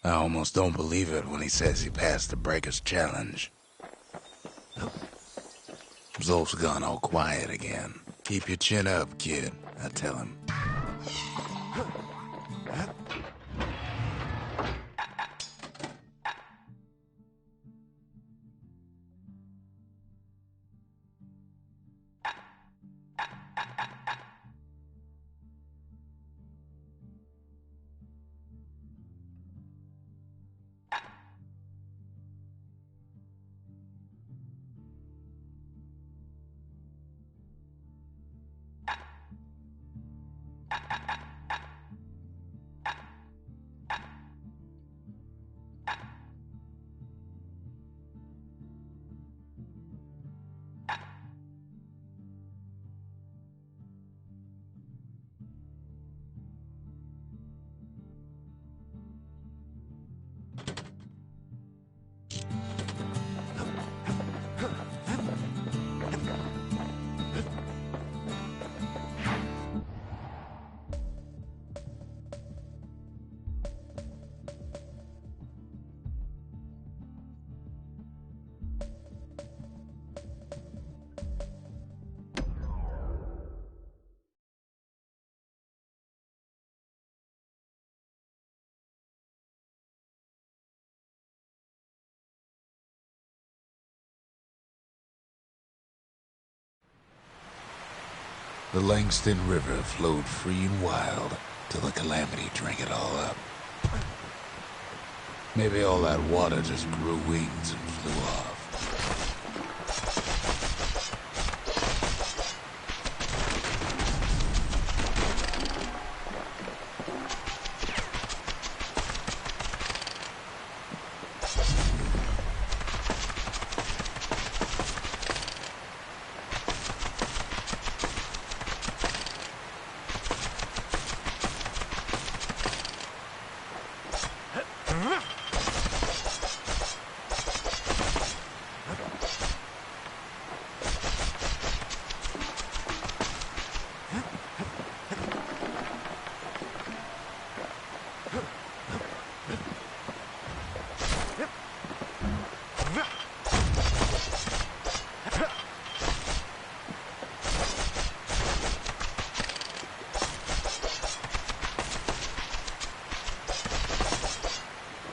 I almost don't believe it when he says he passed the Breaker's challenge. Zolf's gone all quiet again. Keep your chin up, kid, I tell him. The Langston River flowed free and wild till the calamity drank it all up. Maybe all that water just grew wings and flew off.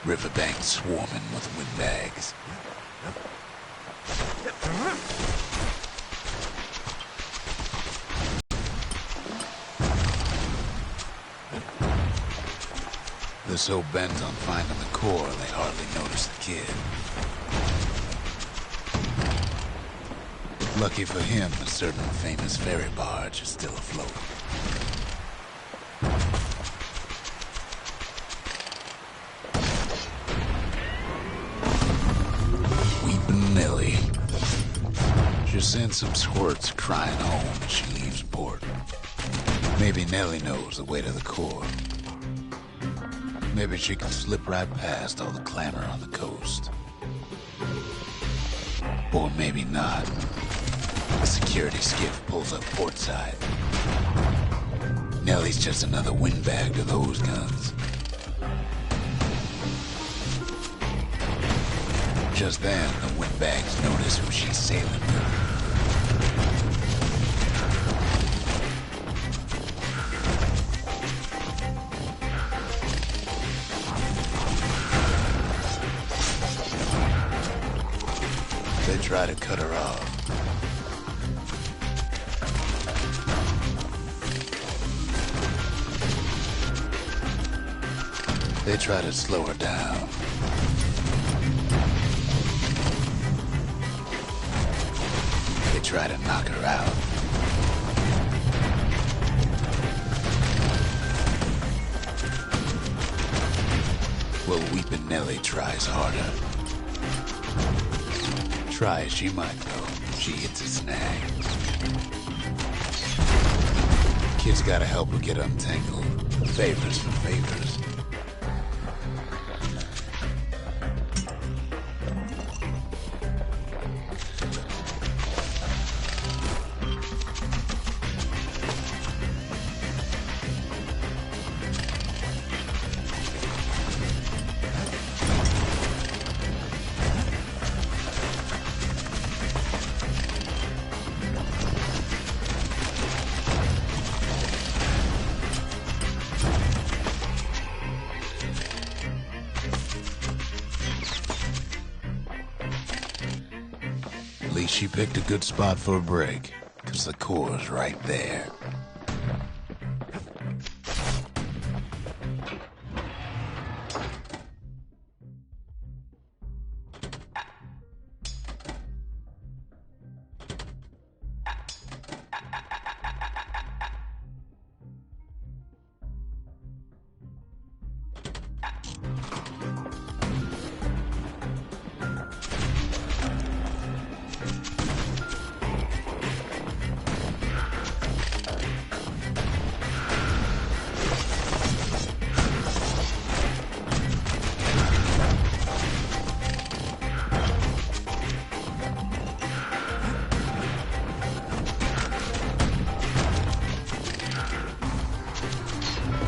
Riverbank swarming with windbags. They're so bent on finding the core, they hardly notice the kid. Lucky for him, a certain famous ferry barge is still afloat. Nellie. She'll send some squirts crying home when she leaves port. Maybe Nellie knows the way to the core. Maybe she can slip right past all the clamor on the coast. Or maybe not. The security skiff pulls up portside. Nellie's just another windbag to those guns. Just then, the windbags notice who she's sailing with. They try to cut her off. They try to slow her down. Try to knock her out. Well, Weepin' Nellie tries harder. Try as she might, though, she hits a snag. Kid's gotta help her get untangled. Favors for favors. she picked a good spot for a break, 'cause the core's right there.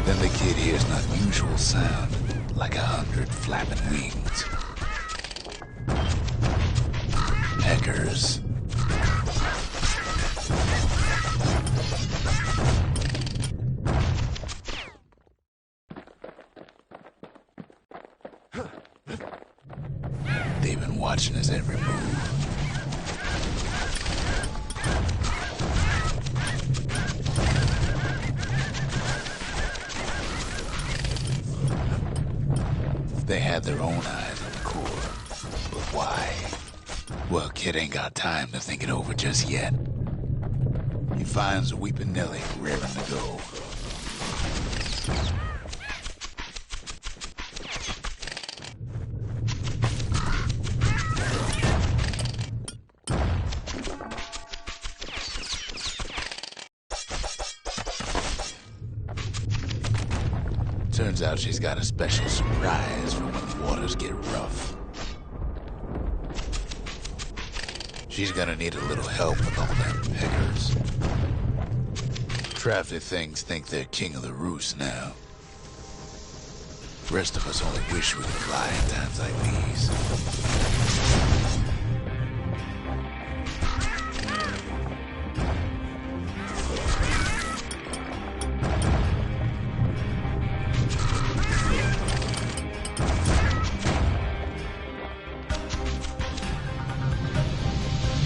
Then the kid hears an unusual sound, like 100 flapping wings. Peckers. They've been watching his every move. They had their own eyes on the core. But why? Well, kid ain't got time to think it over just yet. He finds Weepin' Nelly raring to go. Turns out she's got a special surprise for when the waters get rough. She's gonna need a little help with all them peckers. Crafty things think they're king of the roost now. Rest of us only wish we could fly in times like these.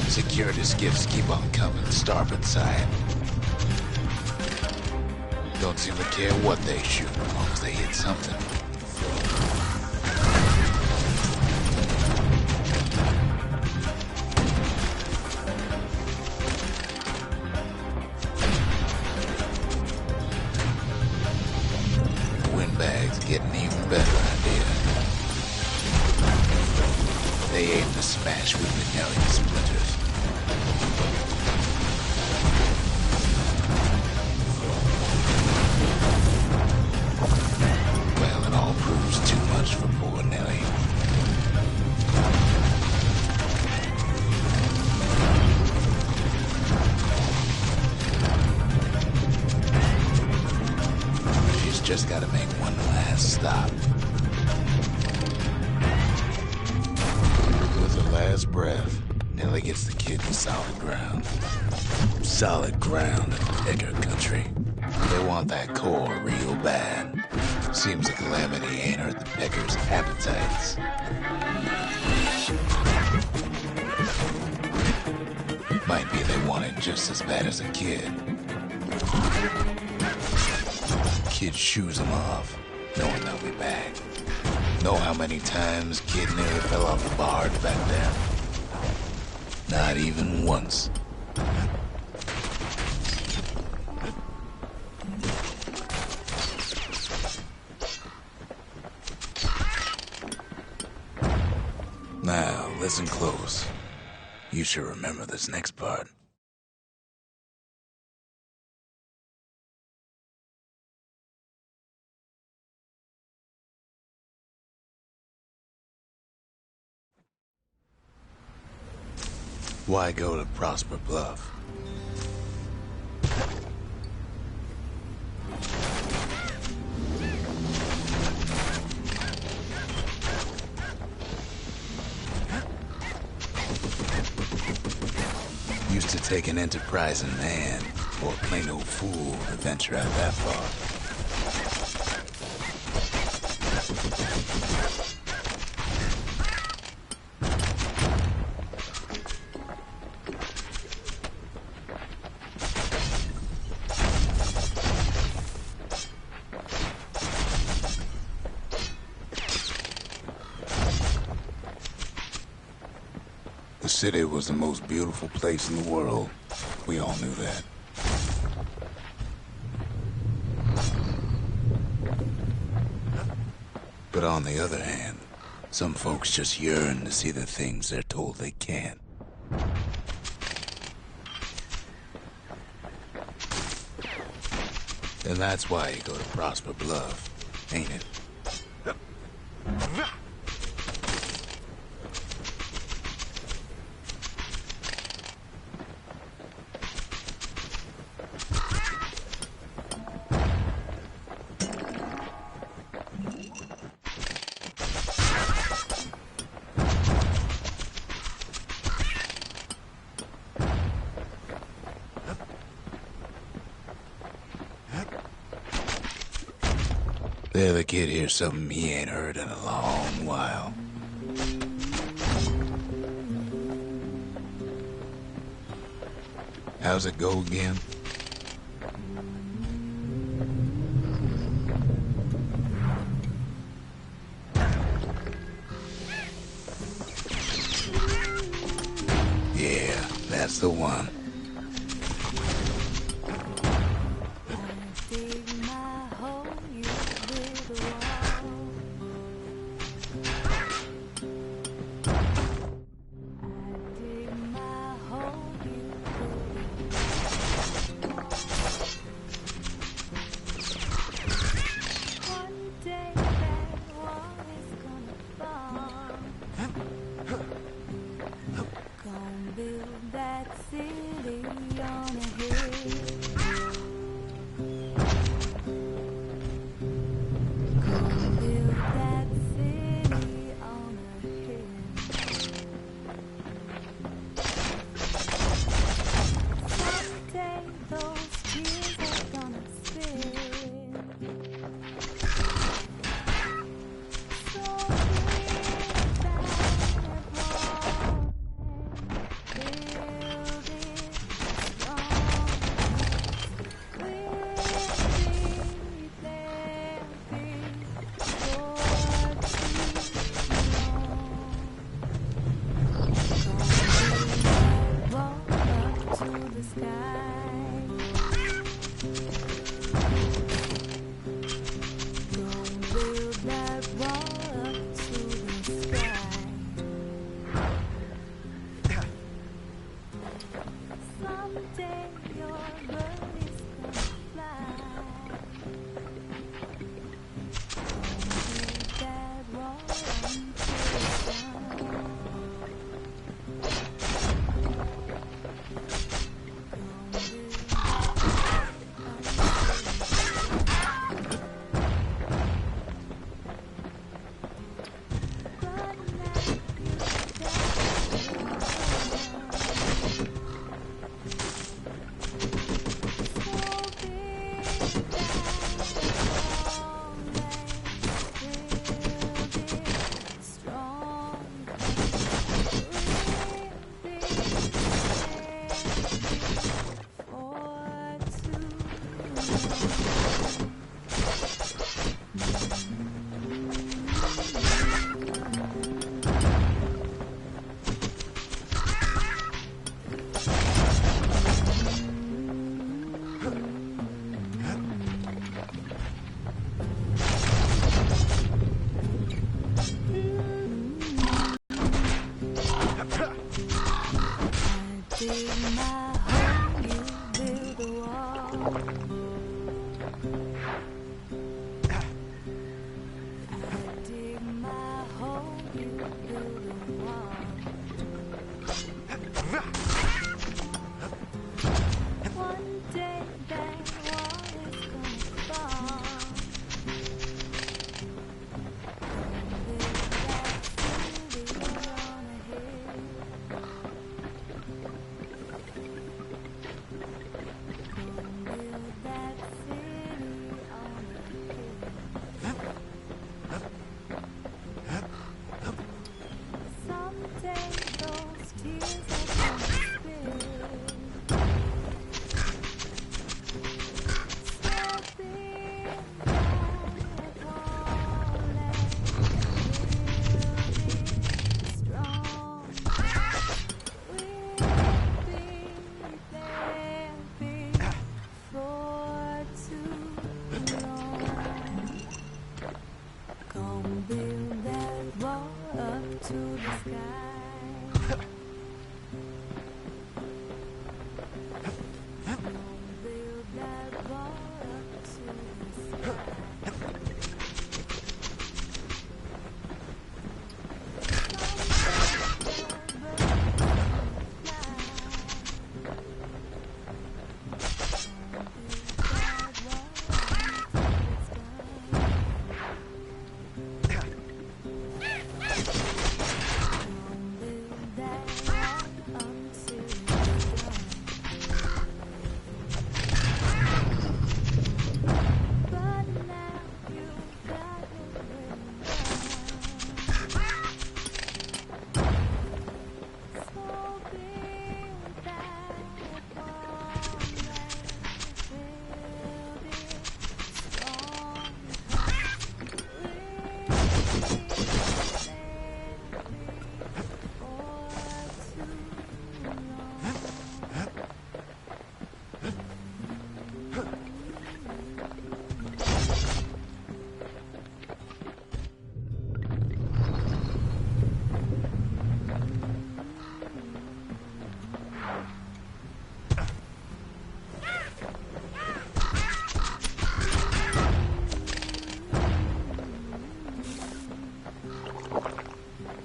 Security skiffs keep on coming, starboard side. Don't seem to care what they shoot, as long as they hit something. Windbags getting even better idea. They aim to smash Weepin' Nelly to splinters. Well, it all proves too much for poor Nelly. She's just gotta make one last stop. With her last breath, Nelly gets the kid to solid ground. Solid ground in Pecker country. They want that core real bad. Seems the calamity ain't hurt the Peckers' appetites. Might be they want it just as bad as a kid. Kid shoos them off, knowing they'll be back. Know how many times kid nearly fell off the barge back there? Not even once. Now, listen close. You should remember this next part. Why go to Prosper Bluff? Used to take an enterprising man or a plain old fool to venture out that far. The city was the most beautiful place in the world. We all knew that. But on the other hand, some folks just yearn to see the things they're told they can't. And that's why you go to Prosper Bluff, ain't it? The other kid hears something he ain't heard in a long while. How's it go again? Yeah, that's the one. Build that city.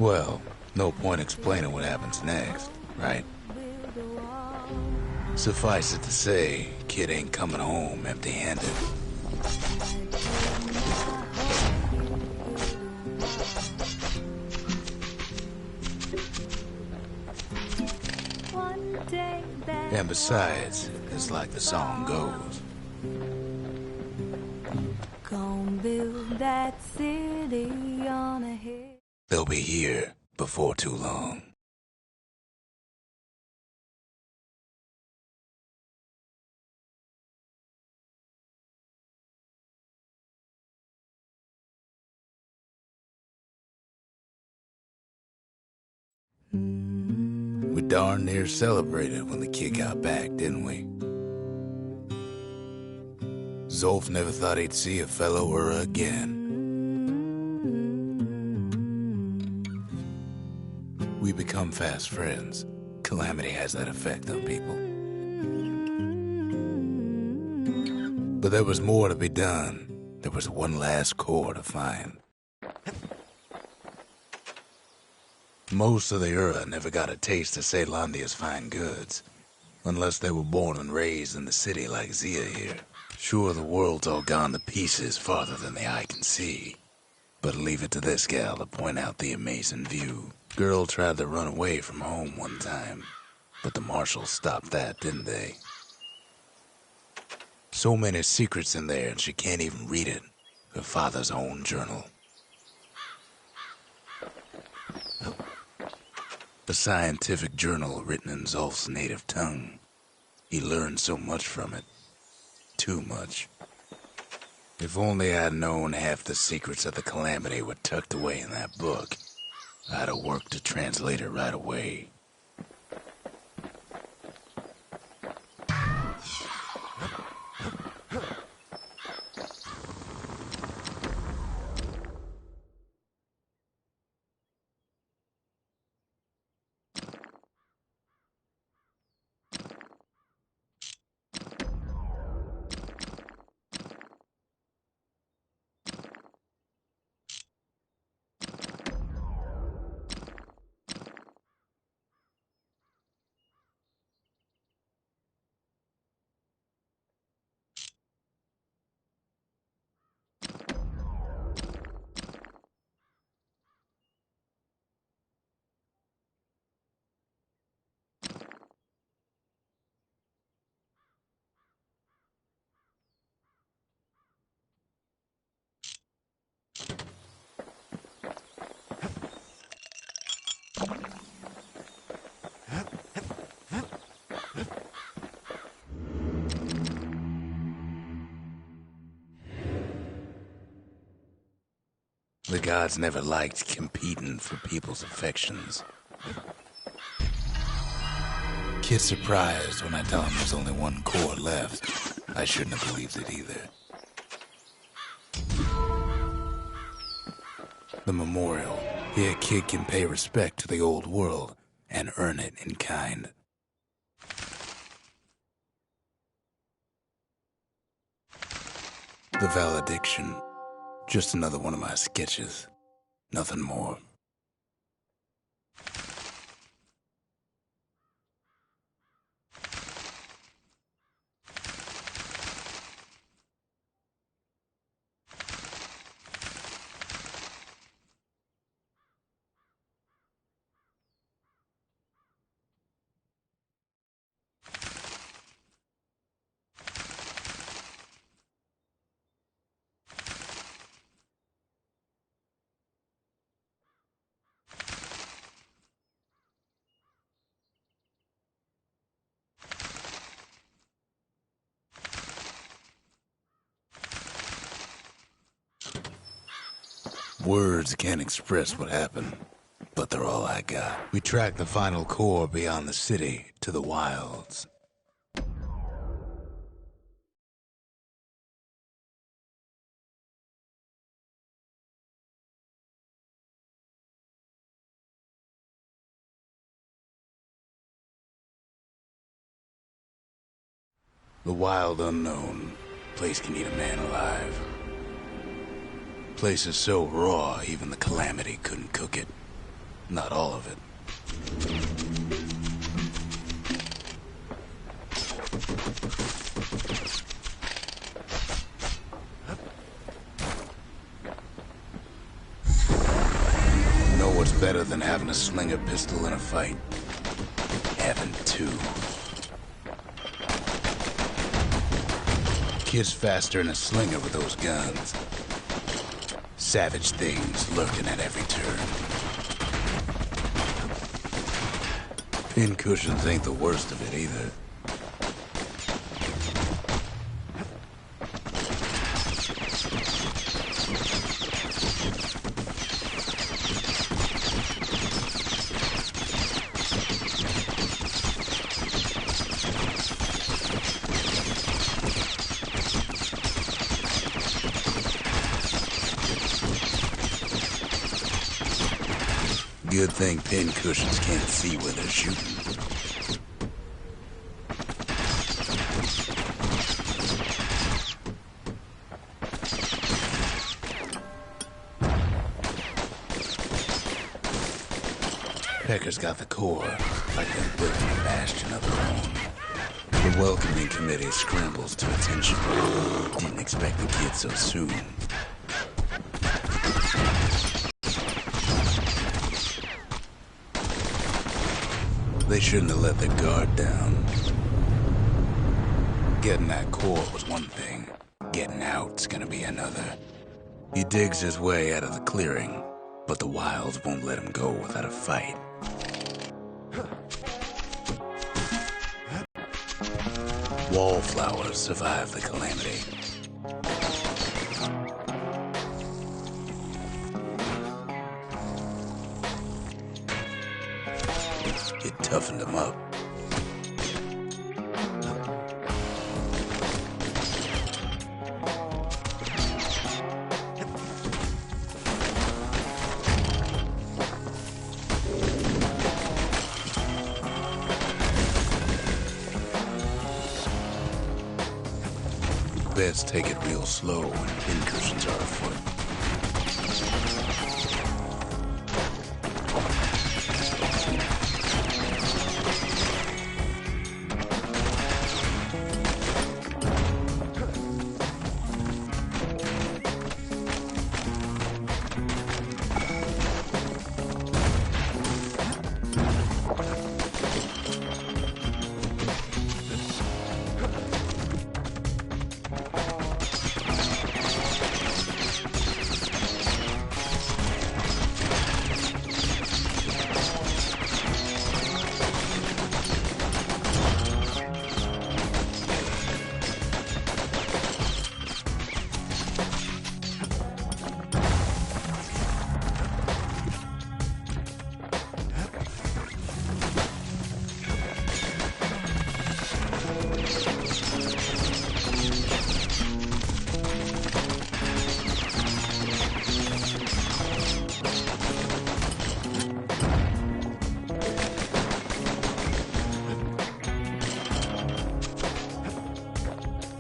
Well, no point explaining what happens next, right? Suffice it to say, kid ain't coming home empty-handed. And besides, it's like the song goes. Gonna build that city on a hill. They'll be here before too long. We darn near celebrated when the kid got back, didn't we? Zolf never thought he'd see a fellow Ura again. We become fast friends. Calamity has that effect on people. But there was more to be done. There was one last core to find. Most of the Ura never got a taste of Ceylondia's fine goods, unless they were born and raised in the city like Zia here. Sure, the world's all gone to pieces farther than the eye can see, but leave it to this gal to point out the amazing view. Girl tried to run away from home one time, but the marshals stopped that, didn't they? So many secrets in there, and she can't even read it. Her father's own journal. A scientific journal written in Zolf's native tongue. He learned so much from it. Too much. If only I'd known half the secrets of the Calamity were tucked away in that book, I'd have worked to translate it right away. The gods never liked competing for people's affections. Kid's surprised when I tell him there's only one core left. I shouldn't have believed it either. The memorial. Here, kid can pay respect to the old world and earn it in kind. The valediction. Just another one of my sketches. Nothing more. Words can't express what happened, but they're all I got. We tracked the final core beyond the city to the wilds. The wild unknown. Place can eat a man alive. Place is so raw, even the Calamity couldn't cook it. Not all of it. Know what's better than having a slinger pistol in a fight? Having two. Kid's faster than a slinger with those guns. Savage things lurking at every turn. Pin cushions ain't the worst of it either. Good thing pin cushions can't see where they're shooting. Pecker's got the core, like they're building a bastion of their own. The welcoming committee scrambles to attention. Didn't expect the kid so soon. They shouldn't have let their guard down. Getting that core was one thing. Getting out's gonna be another. He digs his way out of the clearing, but the wilds won't let him go without a fight. Wallflowers survive the calamity. It toughened him up. Best take it real slow when pin cushions are afoot.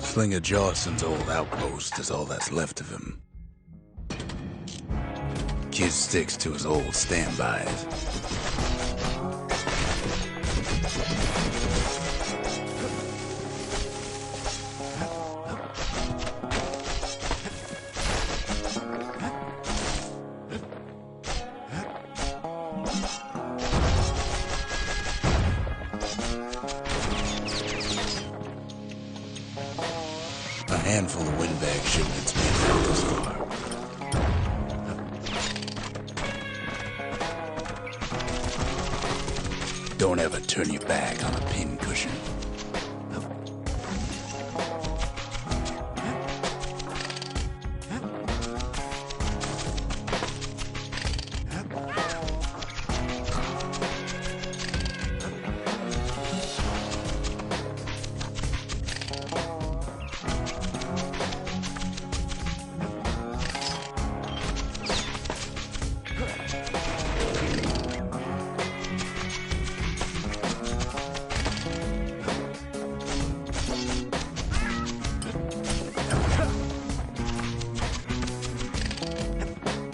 Slinger Jawson's old outpost is all that's left of him. Kid sticks to his old standbys. A handful of windbag shipments made it out this far. Don't ever turn your back on a pin cushion.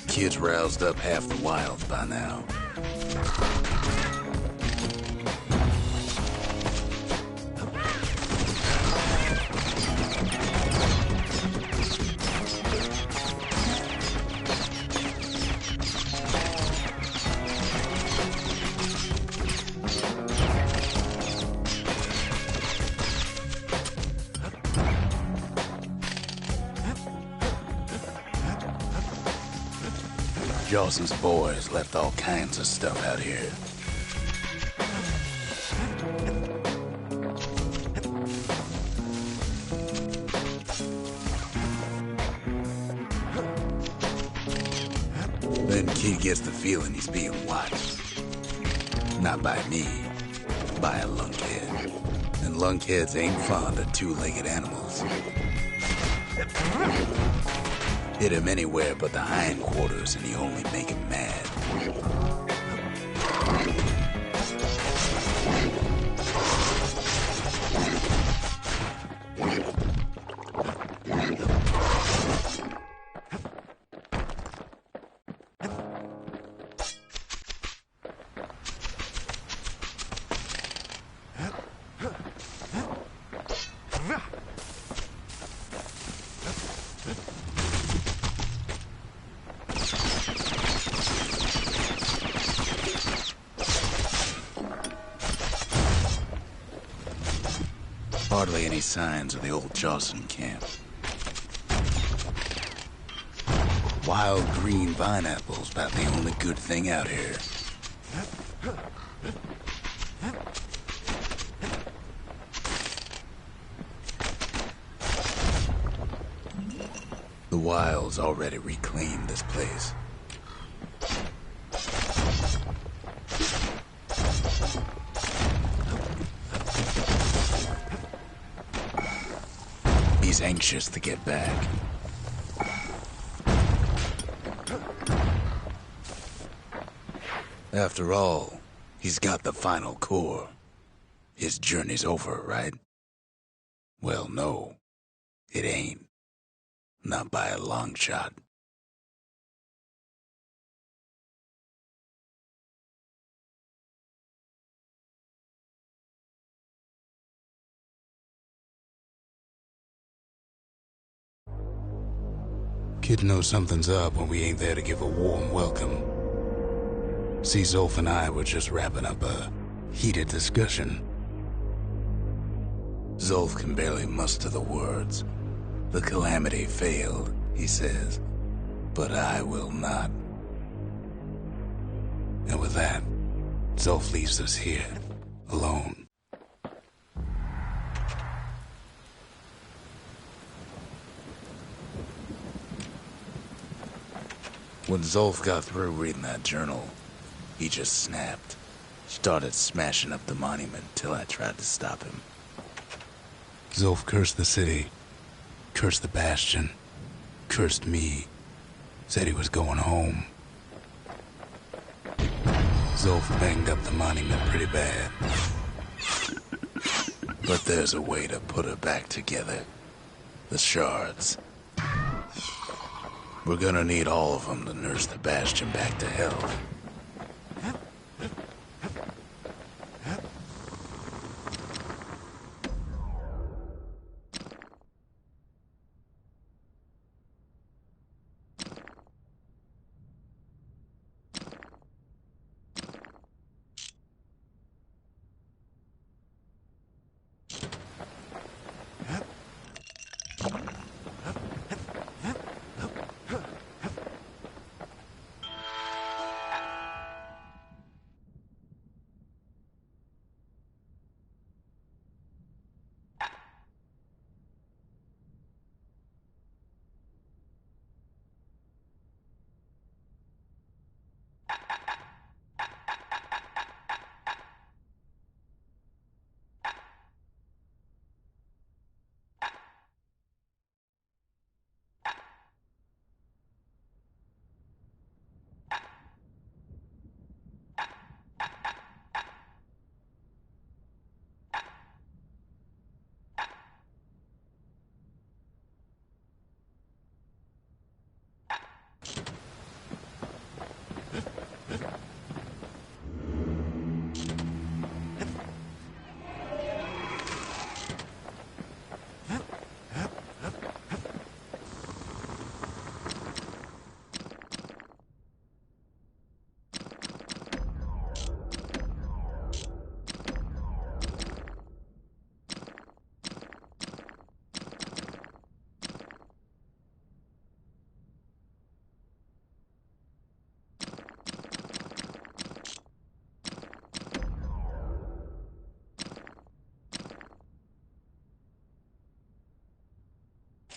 Kid's roused up half the wilds by now. Jawson's boys left all kinds of stuff out here. Then Key gets the feeling he's being watched. Not by me, by a lunkhead. And lunkheads ain't fond of two-legged animals. Hit him anywhere but the hindquarters and he only make him mad. Hardly any signs of the old Jawson camp. Wild green vine apples about the only good thing out here. The Wilds already reclaimed this place. He's anxious to get back. After all, he's got the final core. His journey's over, right? Well, no, it ain't. Not by a long shot. Kid knows something's up when we ain't there to give a warm welcome. See, Zolf and I were just wrapping up a heated discussion. Zolf can barely muster the words. The calamity failed, he says, but I will not. And with that, Zolf leaves us here, alone. When Zolf got through reading that journal, he just snapped. Started smashing up the monument till I tried to stop him. Zolf cursed the city, cursed the Bastion, cursed me, said he was going home. Zolf banged up the monument pretty bad. But there's a way to put her back together. The shards. We're gonna need all of them to nurse the Bastion back to health.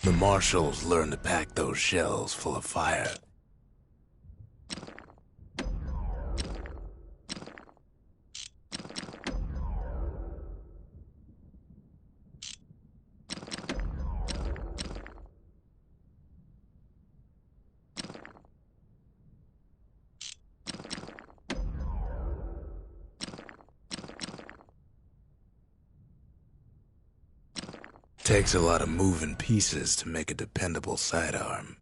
The marshals learn to pack those shells full of fire. Takes a lot of moving pieces to make a dependable sidearm.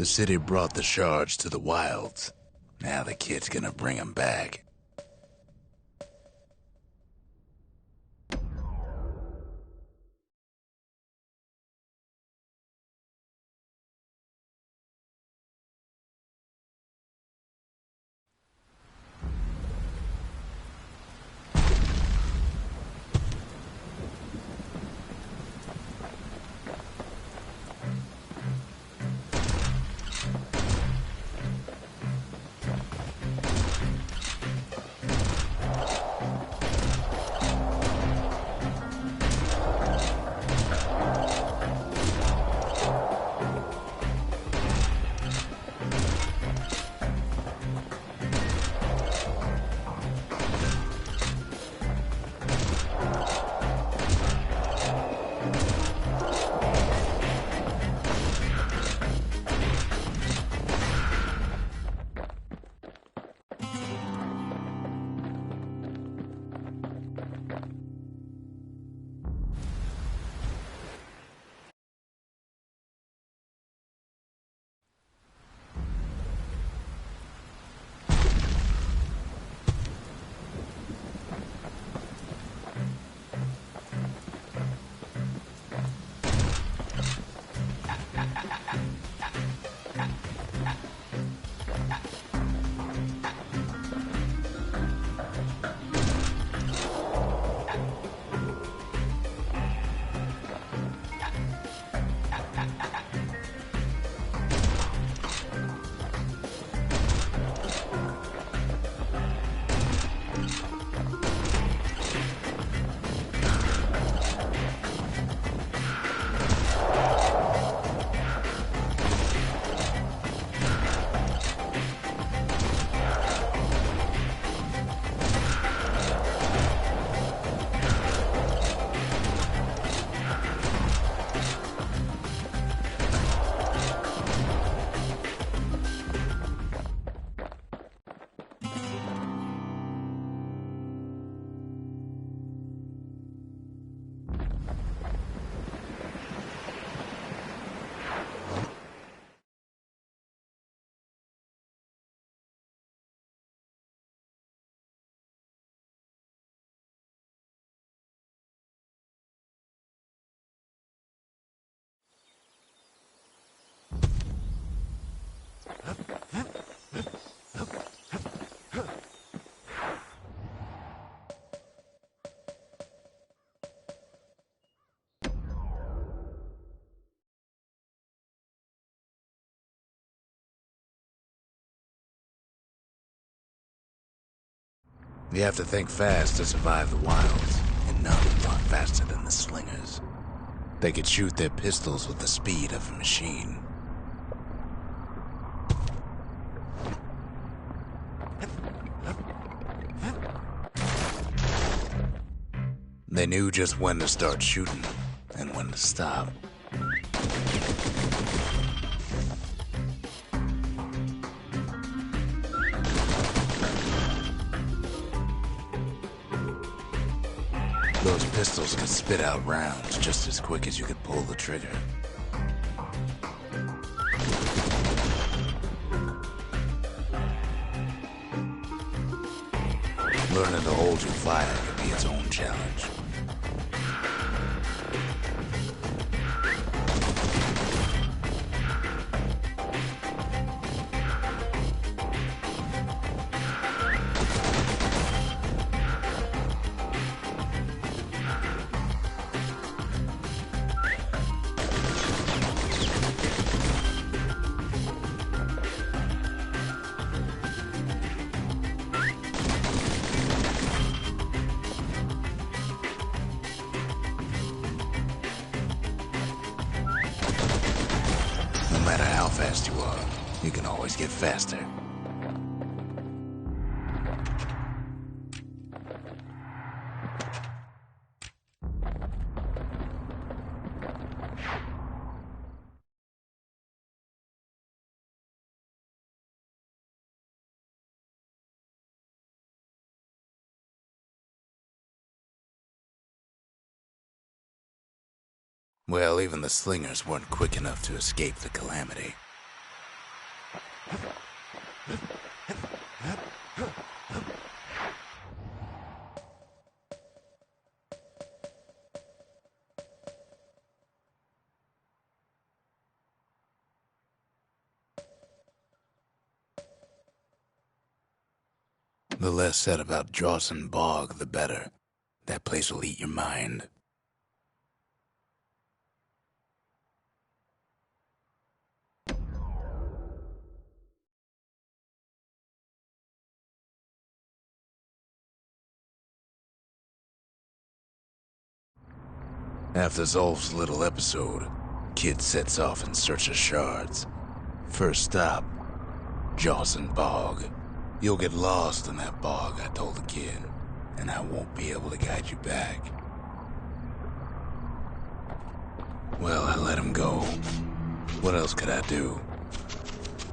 The city brought the shards to the wilds. Now the kid's gonna bring them back. You have to think fast to survive the wilds, and none run faster than the slingers. They could shoot their pistols with the speed of a machine. They knew just when to start shooting and when to stop. Those pistols could spit out rounds just as quick as you could pull the trigger. Learning to hold your fire could be its own challenge. No matter how fast you are, you can always get faster. Well, even the slingers weren't quick enough to escape the calamity. The less said about Dawson Bog, the better. That place will eat your mind. After Zolf's little episode, Kid sets off in search of shards. First stop, Dawson Bog. You'll get lost in that bog, I told the kid, and I won't be able to guide you back. Well, I let him go. What else could I do?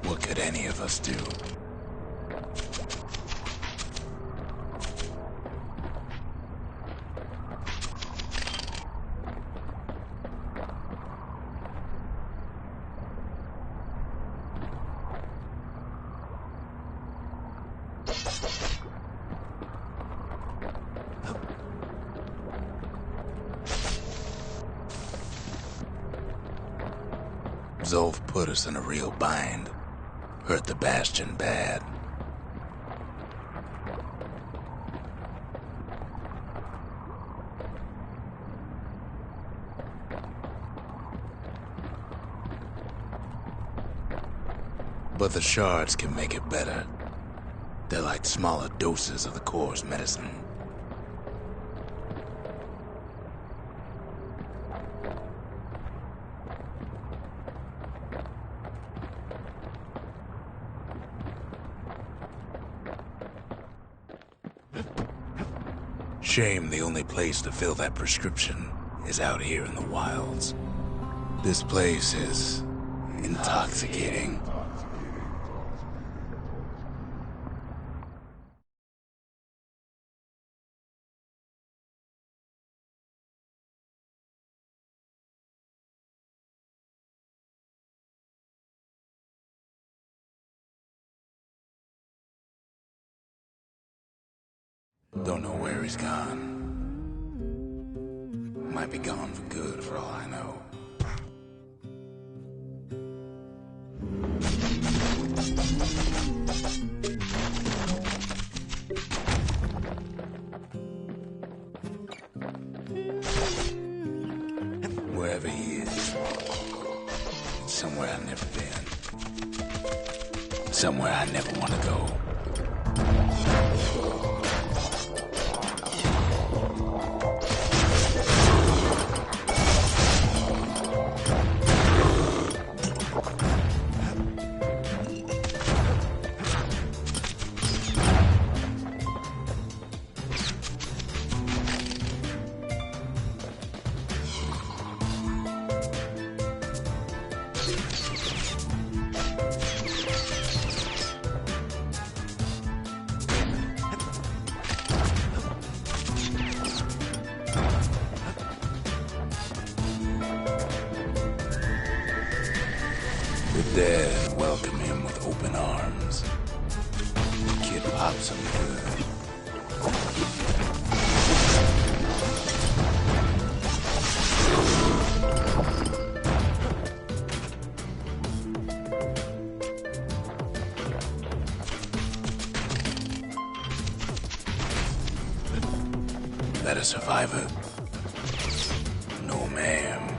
What could any of us do? Zolf put us in a real bind. Hurt the Bastion bad. But the shards can make it better. They're like smaller doses of the core's medicine. Shame the only place to fill that prescription is out here in the wilds. This place is intoxicating. Don't know where he's gone. Might be gone for good for all I know. Wherever he is, somewhere I've never been. Somewhere I never want to go. The dead welcome him with open arms. The kid pops him good. That a survivor? No, ma'am.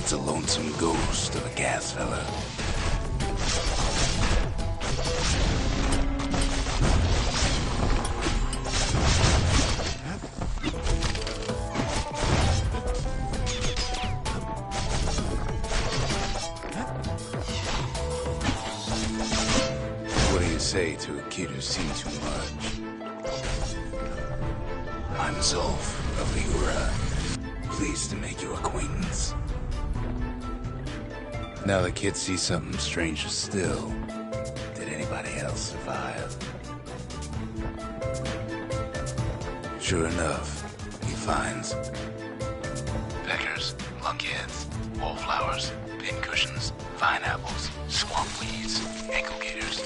It's a lonesome ghost of a gas fella. What do you say to a kid who's seen too much? I'm Zolf of Ligura. Pleased to make your acquaintance. Now the kid sees something stranger still. Did anybody else survive? Sure enough, he finds peckers, lunkheads, wallflowers, pincushions, vine apples, swamp weeds, ankle gators.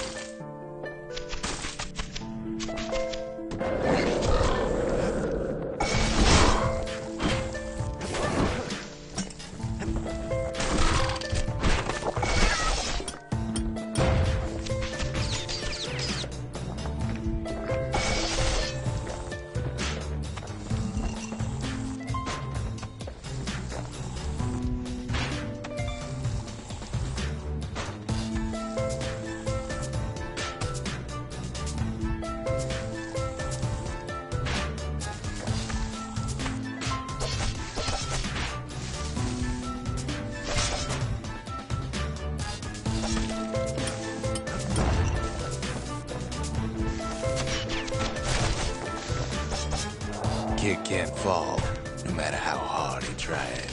Kid can't fall, no matter how hard he tries.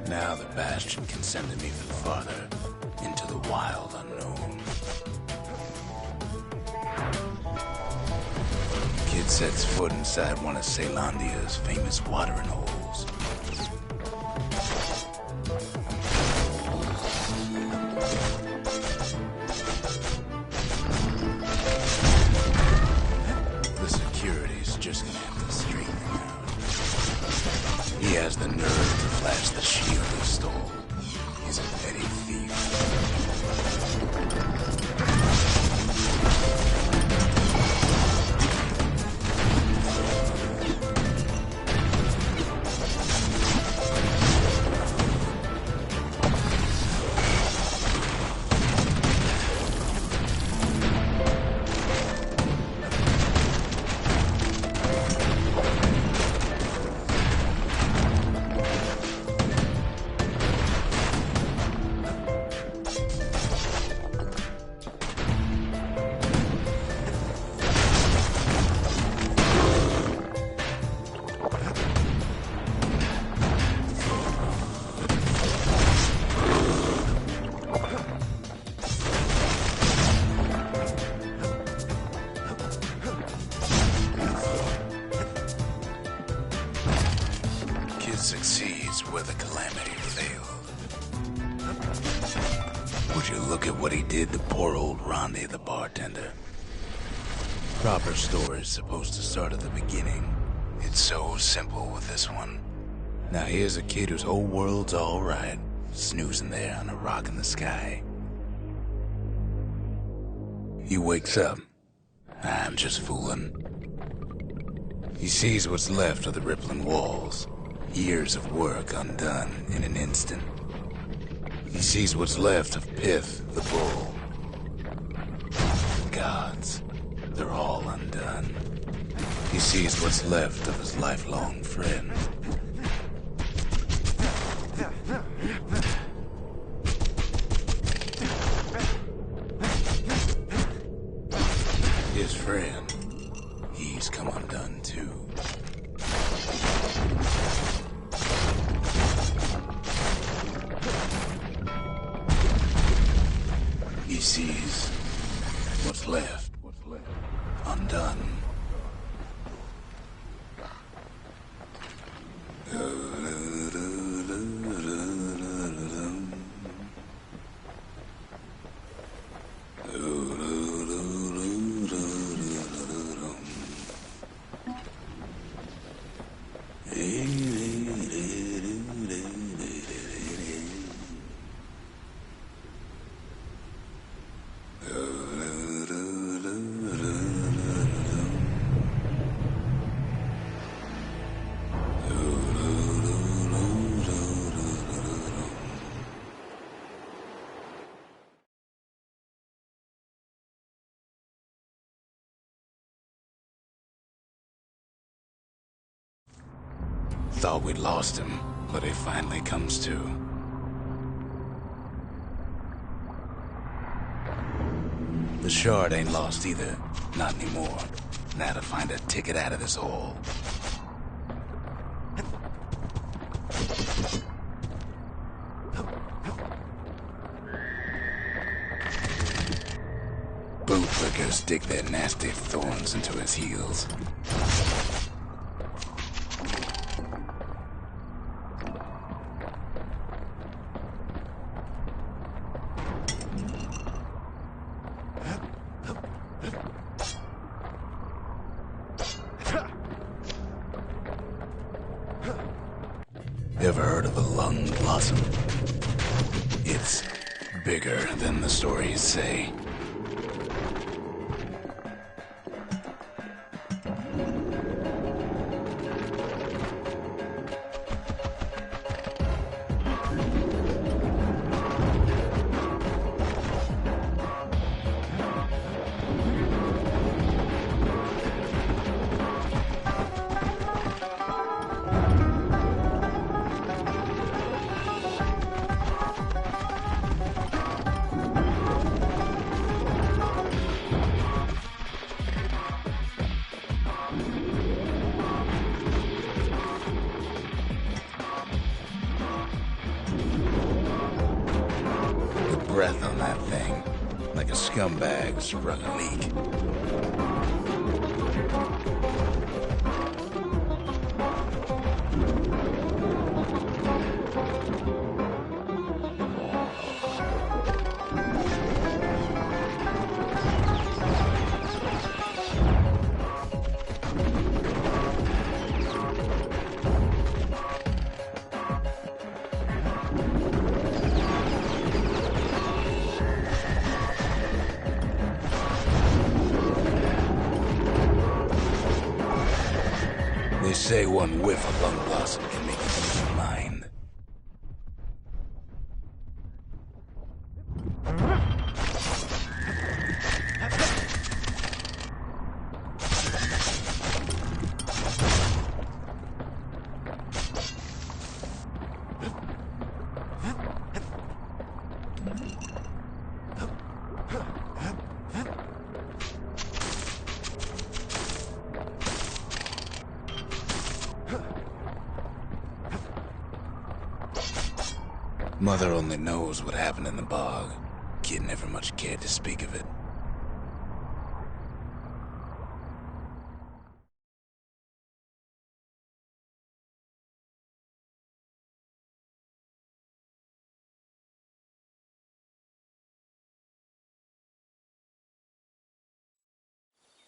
Now the Bastion can send him even farther, into the wild unknown. Kid sets foot inside one of Ceylondia's famous watering holes. The security's just gonna have to straighten him out. He has the nerve to flash the shield he stole. He's a petty thief. Succeeds where the calamity failed. Would you look at what he did to poor old Rondi the bartender? Proper story's supposed to start at the beginning. It's so simple with this one. Now here's a kid whose whole world's alright, snoozing there on a rock in the sky. He wakes up. I'm just fooling. He sees what's left of the rippling walls. Years of work undone in an instant. He sees what's left of Pith, the bull. Gods, they're all undone. He sees what's left of his lifelong friend. His friend, he's come undone too. He sees what's left, undone. Thought we'd lost him, but he finally comes to. The shard ain't lost either. Not anymore. Now to find a ticket out of this hole. Bootlickers dig their nasty thorns into his heels. Ever heard of a lung blossom? It's bigger than the stories say. Breath on that thing, like a scumbag sprung a leak. They say one whiff of lung blossom can make you lose your mind. Mother only knows what happened in the bog. Kid never much cared to speak of it.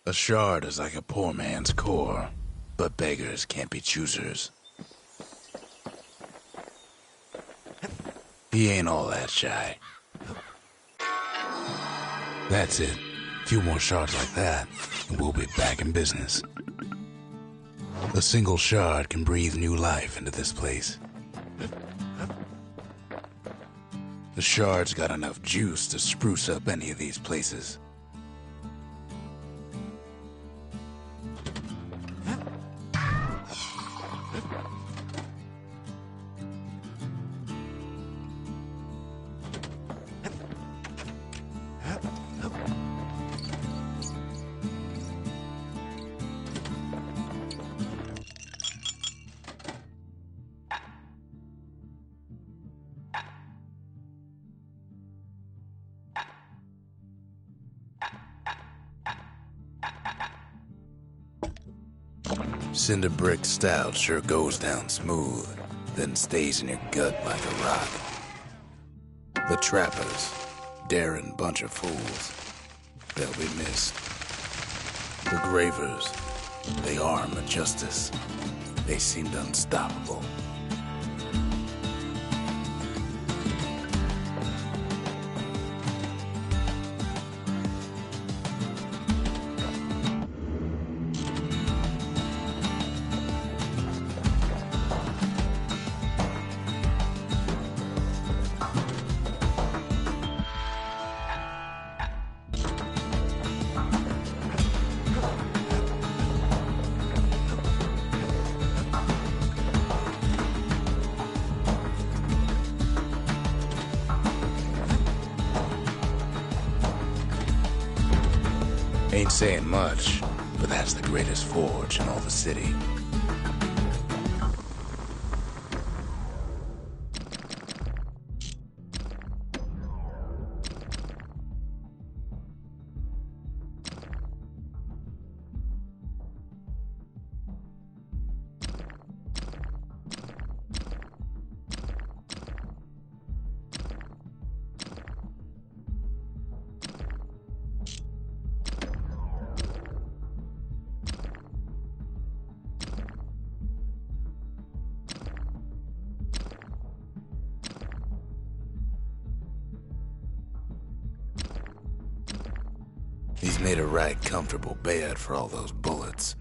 A shard is like a poor man's core, but beggars can't be choosers. He ain't all that shy. That's it. A few more shards like that, and we'll be back in business. A single shard can breathe new life into this place. The shard's got enough juice to spruce up any of these places. Cinder brick stout sure goes down smooth, then stays in your gut like a rock. The trappers, daring bunch of fools, they'll be missed. The gravers, they arm of justice. They seemed unstoppable. Ain't saying much, but that's the greatest forge in all the city. He's made a right comfortable bed for all those bullets.